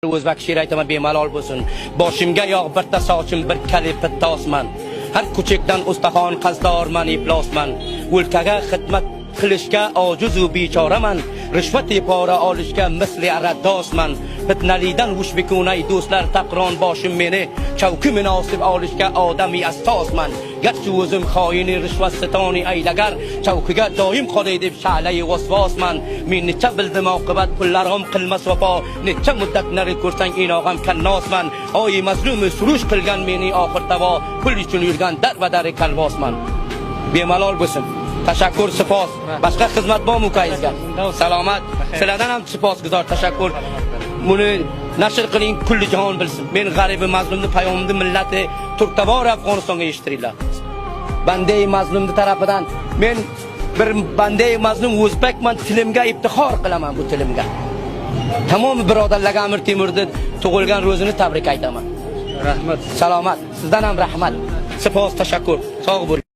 O'zbek she'r aytaman bemalol bo'lsin. Boshimga yog' birta sochim bir kalipit tosman. Har ko'chakdan ustaxon qazdorman, iflosman. O'lkaga xizmat qilishga ojiz va bechoraman. Rishvat pora olishga misli araddosman. Fitnalidan ushbikunay do'stlar taqron boshim meni chavki munosib olishga odamiy asosman. Garchi o'zim xoini rishvat setoni aylagar chavkiga doim qolay deb sha'lay vasvosman. Men necha bildim oqibat pullarim qilmas vafo, necha muddatlar ko'rsang inog'am kannosman. Oy mazlumi surush qilgan meni oxir tavo, pul uchun yurgan darvadar kalvosman. Bemalol bo'lsin. Tashakkur, sipos. Boshqa xizmat bormi ukangizga? Salomat. Sizlardan ham siposguzor, tashakkur. Buni nashr qiling, kulli jahon bilsin. Men g'aribi mazlumni payomimni millati Turktabor Afg'onistonga eshittiringlar. Bandai mazlumni tarafidan men bir bandai mazlum o'zbekman, tilimga iftixor qilaman bu tilimga. Tamom birodarlarga Amir Temurni tug'ilgan ro'zini tabrik aytaman. Rahmat. Salomat. Sizdan ham rahmat. Sipos, tashakkur. Sog' bo'ling.